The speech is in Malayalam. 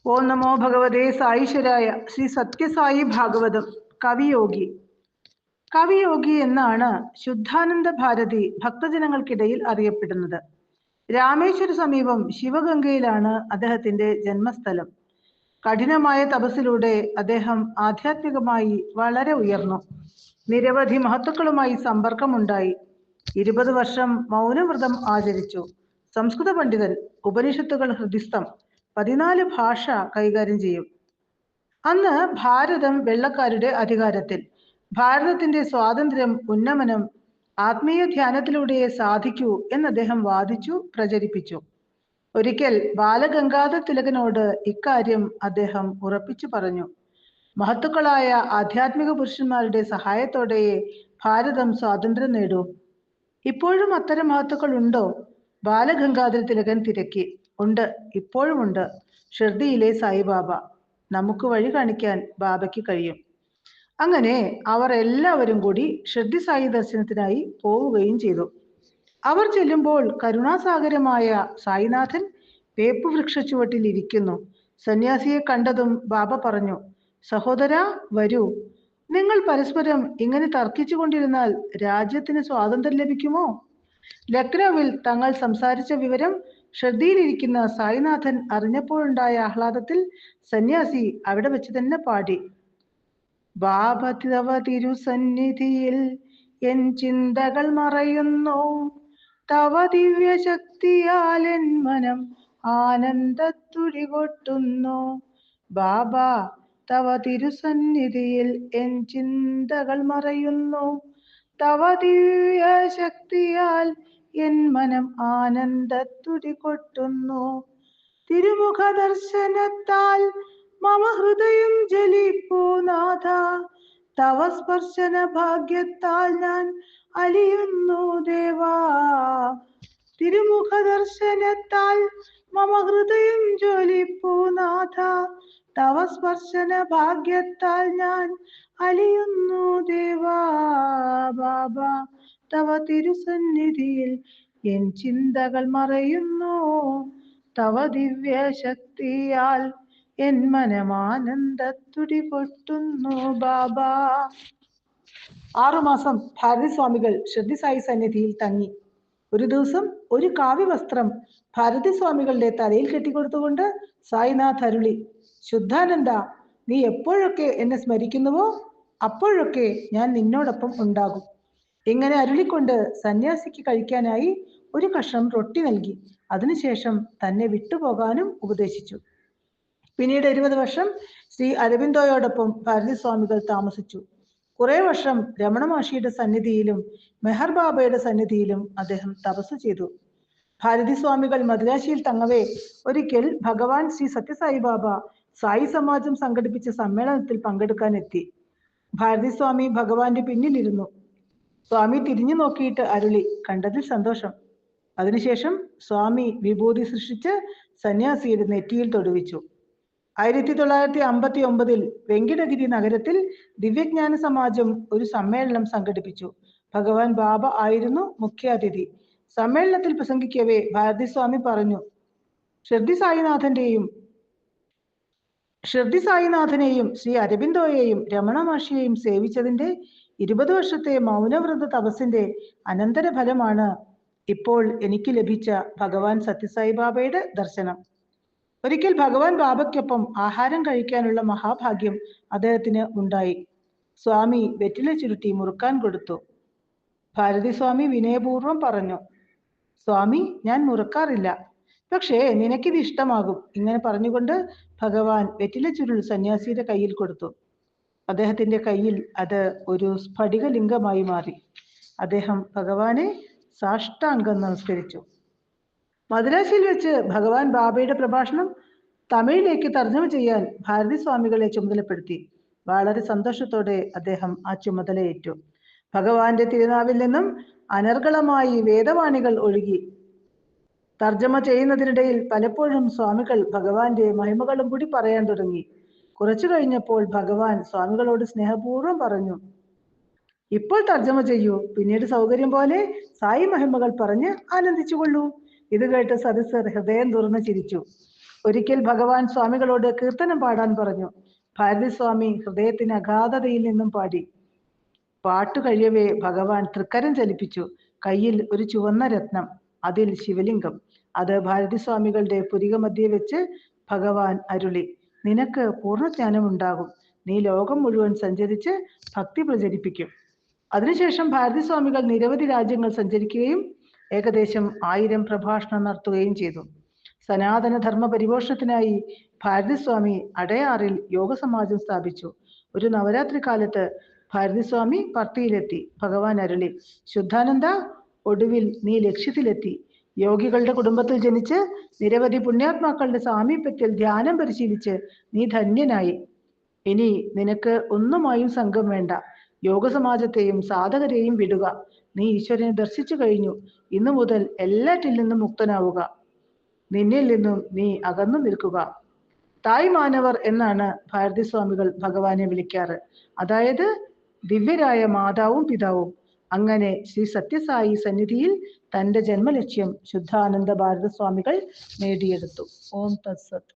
ഓം നമോ ഭഗവതേ സായിശ്വരായ. ശ്രീ സത്യസായി ഭാഗവതം. കവിയോഗി. കവിയോഗി എന്നാണ് ശുദ്ധാനന്ദ ഭാരതി ഭക്തജനങ്ങൾക്കിടയിൽ അറിയപ്പെടുന്നത്. രാമേശ്വര സമീപം ശിവഗംഗയിലാണ് അദ്ദേഹത്തിന്റെ ജന്മസ്ഥലം. കഠിനമായ തപസ്സിലൂടെ അദ്ദേഹം ആധ്യാത്മികമായി വളരെ ഉയർന്നു. നിരവധി മഹത്തുക്കളുമായി സമ്പർക്കമുണ്ടായി. 20 വർഷം മൗനവ്രതം ആചരിച്ചു. സംസ്കൃത പണ്ഡിതൻ, ഉപനിഷത്തുകൾ ഹൃദിസ്ഥം, 14 ഭാഷ കൈകാര്യം ചെയ്യും. അന്ന് ഭാരതം വെള്ളക്കാരുടെ അധികാരത്തിൽ. ഭാരതത്തിന്റെ സ്വാതന്ത്ര്യം, ഉന്നമനം ആത്മീയ ധ്യാനത്തിലൂടെ സാധിക്കൂ എന്ന് അദ്ദേഹം വാദിച്ചു, പ്രചരിപ്പിച്ചു. ഒരിക്കൽ ബാലഗംഗാധര തിലകനോട് ഇക്കാര്യം അദ്ദേഹം ഉറപ്പിച്ചു പറഞ്ഞു. മഹത്തുക്കളായ ആധ്യാത്മിക പുരുഷന്മാരുടെ സഹായത്തോടെ ഭാരതം സ്വാതന്ത്ര്യം നേടൂ. ഇപ്പോഴും അത്തരം മഹത്തുക്കൾ ഉണ്ടോ? ബാലഗംഗാധര തിലകൻ തിരക്കി. ഉണ്ട്, ഇപ്പോഴുമുണ്ട്. ഷിർദിയിലെ സായിബാബ. നമുക്ക് വഴി കാണിക്കാൻ ബാബയ്ക്ക് കഴിയും. അങ്ങനെ അവർ എല്ലാവരും കൂടി ഷിർദി സായി ദർശനത്തിനായി പോവുകയും ചെയ്തു. അവർ ചെല്ലുമ്പോൾ കരുണാസാഗരമായ സായിനാഥൻ വേപ്പുവൃക്ഷ ചുവട്ടിൽ ഇരിക്കുന്നു. സന്യാസിയെ കണ്ടതും ബാബ പറഞ്ഞു, സഹോദരാ, വരൂ. നിങ്ങൾ പരസ്പരം ഇങ്ങനെ തർക്കിച്ചു കൊണ്ടിരുന്നാൽ രാജ്യത്തിന് സ്വാതന്ത്ര്യം ലഭിക്കുമോ? ലക്നൌവിൽ തങ്ങൾ സംസാരിച്ച വിവരം ഷിർദിയിലിരിക്കുന്ന സായിനാഥൻ അറിഞ്ഞപ്പോഴുണ്ടായ ആഹ്ലാദത്തിൽ സന്യാസി അവിടെ വെച്ച് തന്നെ പാടി, ബാബ തവ തിരുസന്നിധിയിൽ എൻ ചിന്തകൾ മറയുന്നു, തവ ദിവ്യശക്തിയാൽ എൻ മനം ആനന്ദത്തുടി കൊട്ടുന്നു. ബാബ തവ തിരുസന്നിധിയിൽ എൻ ചിന്തകൾ മറയുന്നു, തവ ദിവ്യശക്തിയാൽ എൻ മനം ആനന്ദത്തുടി കൊട്ടുന്നു. തിരുമുഖ ദർശനത്താൽ മമ ഹൃദയം ജലിപ്പൂ നാഥ, തവ സ്പർശന ഭാഗ്യത്താൽ ഞാൻ അലിയുന്നു ദേവാ. തിരുമുഖ ദർശനത്താൽ മമ ഹൃദയം ജ്വലിപ്പൂ നാഥ, തവ സ്പർശന ഭാഗ്യത്താൽ ഞാൻ അലിയുന്നു ദേവാ. ബാബ തവ തിരുസന്നിധിയിൽ എൻ ചിന്തകൾ മറയുന്നു, തവ ദിവ്യശക്തിയാൽ എൻ മനമാനന്ദത്തുടി കൊട്ടുന്നു ബാബ. 6 മാസം ഭാരതി സ്വാമികൾ ഷിർദി സായി സന്നിധിയിൽ തങ്ങി. ഒരു ദിവസം ഒരു കാവ്യവസ്ത്രം ഭാരതി സ്വാമികളുടെ തലയിൽ കെട്ടിക്കൊടുത്തുകൊണ്ട് സായിനാഥ് അരുളി, ശുദ്ധാനന്ദ, നീ എപ്പോഴൊക്കെ എന്നെ സ്മരിക്കുന്നുവോ അപ്പോഴൊക്കെ ഞാൻ നിന്നോടൊപ്പം ഉണ്ടാകും. ഇങ്ങനെ അരുളിക്കൊണ്ട് സന്യാസിക്ക് കഴിക്കാനായി ഒരു കഷ്ണം റൊട്ടി നൽകി. അതിനുശേഷം തന്നെ വിട്ടുപോകാനും ഉപദേശിച്ചു. പിന്നീട് 20 വർഷം ശ്രീ അരബിന്ദോയോടൊപ്പം ഭാരതി സ്വാമികൾ താമസിച്ചു. കുറെ വർഷം രമണ മഹർഷിയുടെ സന്നിധിയിലും മെഹർ ബാബയുടെ സന്നിധിയിലും അദ്ദേഹം തപസ് ചെയ്തു. ഭാരതി സ്വാമികൾ മദ്രാശിയിൽ തങ്ങവേ ഒരിക്കൽ ഭഗവാൻ ശ്രീ സത്യസായി ബാബ സായി സമാജം സംഘടിപ്പിച്ച സമ്മേളനത്തിൽ പങ്കെടുക്കാൻ എത്തി. ഭാരതി സ്വാമി ഭഗവാന്റെ പിന്നിലിരുന്നു. സ്വാമി തിരിഞ്ഞു നോക്കിയിട്ട് അരുളി, കണ്ടതിൽ സന്തോഷം. അതിനുശേഷം സ്വാമി വിഭൂതി സൃഷ്ടിച്ച് സന്യാസിയുടെ നെറ്റിയിൽ തൊടുവിച്ചു. 1959 വെങ്കിടഗിരി നഗരത്തിൽ ദിവ്യജ്ഞാന സമാജം ഒരു സമ്മേളനം സംഘടിപ്പിച്ചു. ഭഗവാൻ ബാബ ആയിരുന്നു മുഖ്യാതിഥി. സമ്മേളനത്തിൽ പ്രസംഗിക്കവേ ഭാരതി സ്വാമി പറഞ്ഞു, ഷിർദി സായിനാഥനെയും ശ്രീ അരബിന്ദോയെയും രമണ മഹർഷിയെയും സേവിച്ചതിന്റെ 20 വർഷത്തെ മൗനവ്രത തപസ്സിന്റെ അനന്തര ഫലമാണ് ഇപ്പോൾ എനിക്ക് ലഭിച്ച ഭഗവാൻ സത്യസായി ബാബയുടെ ദർശനം. ഒരിക്കൽ ഭഗവാൻ ബാബയ്ക്കൊപ്പം ആഹാരം കഴിക്കാനുള്ള മഹാഭാഗ്യം അദ്ദേഹത്തിന് ഉണ്ടായി. സ്വാമി വെറ്റില ചുരുട്ടി മുറുക്കാൻ കൊടുത്തു. ഭാരതി സ്വാമി വിനയപൂർവ്വം പറഞ്ഞു, സ്വാമി, ഞാൻ മുറുക്കാറില്ല, പക്ഷേ നിനക്കിത് ഇഷ്ടമാകും. ഇങ്ങനെ പറഞ്ഞുകൊണ്ട് ഭഗവാൻ വെറ്റില ചുരുൾ സന്യാസിയുടെ കയ്യിൽ കൊടുത്തു. അദ്ദേഹത്തിന്റെ കയ്യിൽ അത് ഒരു സ്ഫടികലിംഗമായി മാറി. അദ്ദേഹം ഭഗവാനെ സാഷ്ടാംഗം നമസ്കരിച്ചു. മദ്രാശിയിൽ വെച്ച് ഭഗവാൻ ബാബയുടെ പ്രഭാഷണം തമിഴിലേക്ക് തർജ്ജമ ചെയ്യാൻ ഭാരതി സ്വാമികളെ ചുമതലപ്പെടുത്തി. വളരെ സന്തോഷത്തോടെ അദ്ദേഹം ആ ചുമതലയേറ്റു. ഭഗവാന്റെ തിരുനാവിൽ നിന്നും അനർഗളമായി വേദവാണികൾ ഒഴുകി. തർജ്ജമ ചെയ്യുന്നതിനിടയിൽ പലപ്പോഴും സ്വാമികൾ ഭഗവാന്റെ മഹിമകളും കൂടി പറയാൻ തുടങ്ങി. കുറച്ചു കഴിഞ്ഞപ്പോൾ ഭഗവാൻ സ്വാമികളോട് സ്നേഹപൂർവ്വം പറഞ്ഞു, ഇപ്പോൾ തർജ്ജമ ചെയ്യൂ, പിന്നീട് സൗകര്യം പോലെ സായി മഹിമകൾ പറഞ്ഞ് ആനന്ദിച്ചുകൊള്ളൂ. ഇത് കേട്ട് സദസ്സർ ഹൃദയം തുറന്ന് ചിരിച്ചു. ഒരിക്കൽ ഭഗവാൻ സ്വാമികളോട് കീർത്തനം പാടാൻ പറഞ്ഞു. ഭാരതി സ്വാമി ഹൃദയത്തിന് അഗാധതയിൽ നിന്നും പാടി. പാട്ടു കഴിയവേ ഭഗവാൻ തൃക്കരം ചലിപ്പിച്ചു. കയ്യിൽ ഒരു ചുവന്ന രത്നം, അതിൽ ശിവലിംഗം. അത് ഭാരതി സ്വാമികളുടെ പുരിക മധ്യേ വെച്ച് ഭഗവാൻ അരുളി, നിനക്ക് പൂർണ്ണജ്ഞാനമുണ്ടാകും. നീ ലോകം മുഴുവൻ സഞ്ചരിച്ച് ഭക്തി പ്രചരിപ്പിക്കും. അതിനുശേഷം ഭാരതി സ്വാമികൾ നിരവധി രാജ്യങ്ങൾ സഞ്ചരിക്കുകയും ഏകദേശം 1000 പ്രഭാഷണം നടത്തുകയും ചെയ്തു. സനാതന ധർമ്മ പരിപോഷണത്തിനായി ഭാരതി സ്വാമി അടയാറിൽ യോഗ സമാജം സ്ഥാപിച്ചു. ഒരു നവരാത്രി കാലത്ത് ഭാരതി സ്വാമി പർത്തിയിലെത്തി. ഭഗവാൻ അരുളി, ശുദ്ധാനന്ദ, ഒടുവിൽ നീ ലക്ഷ്യത്തിലെത്തി. യോഗികളുടെ കുടുംബത്തിൽ ജനിച്ച് നിരവധി പുണ്യാത്മാക്കളുടെ സാമീപ്യത്തിൽ ധ്യാനം പരിശീലിച്ച് നീ ധന്യനായി. ഇനി നിനക്ക് ഒന്നുമായും സംഘം വേണ്ട. യോഗസമാജത്തെയും സാധകരെയും വിടുക. നീ ഈശ്വരനെ ദർശിച്ചു കഴിഞ്ഞു. ഇന്നു മുതൽ എല്ലാറ്റിൽ നിന്നും മുക്തനാവുക. നിന്നിൽ നിന്നും നീ അകന്നു നിൽക്കുക. തായ് മാനവർ എന്നാണ് ഭാരതി സ്വാമികൾ ഭഗവാനെ വിളിക്കാറ്. അതായത് ദിവ്യരായ മാതാവും പിതാവും. അങ്ങനെ ശ്രീ സത്യസായി സന്നിധിയിൽ തന്റെ ജന്മലക്ഷ്യം ശുദ്ധാനന്ദ ഭാരത സ്വാമികൾ നേടിയെടുത്തു. ഓം തത്സത്.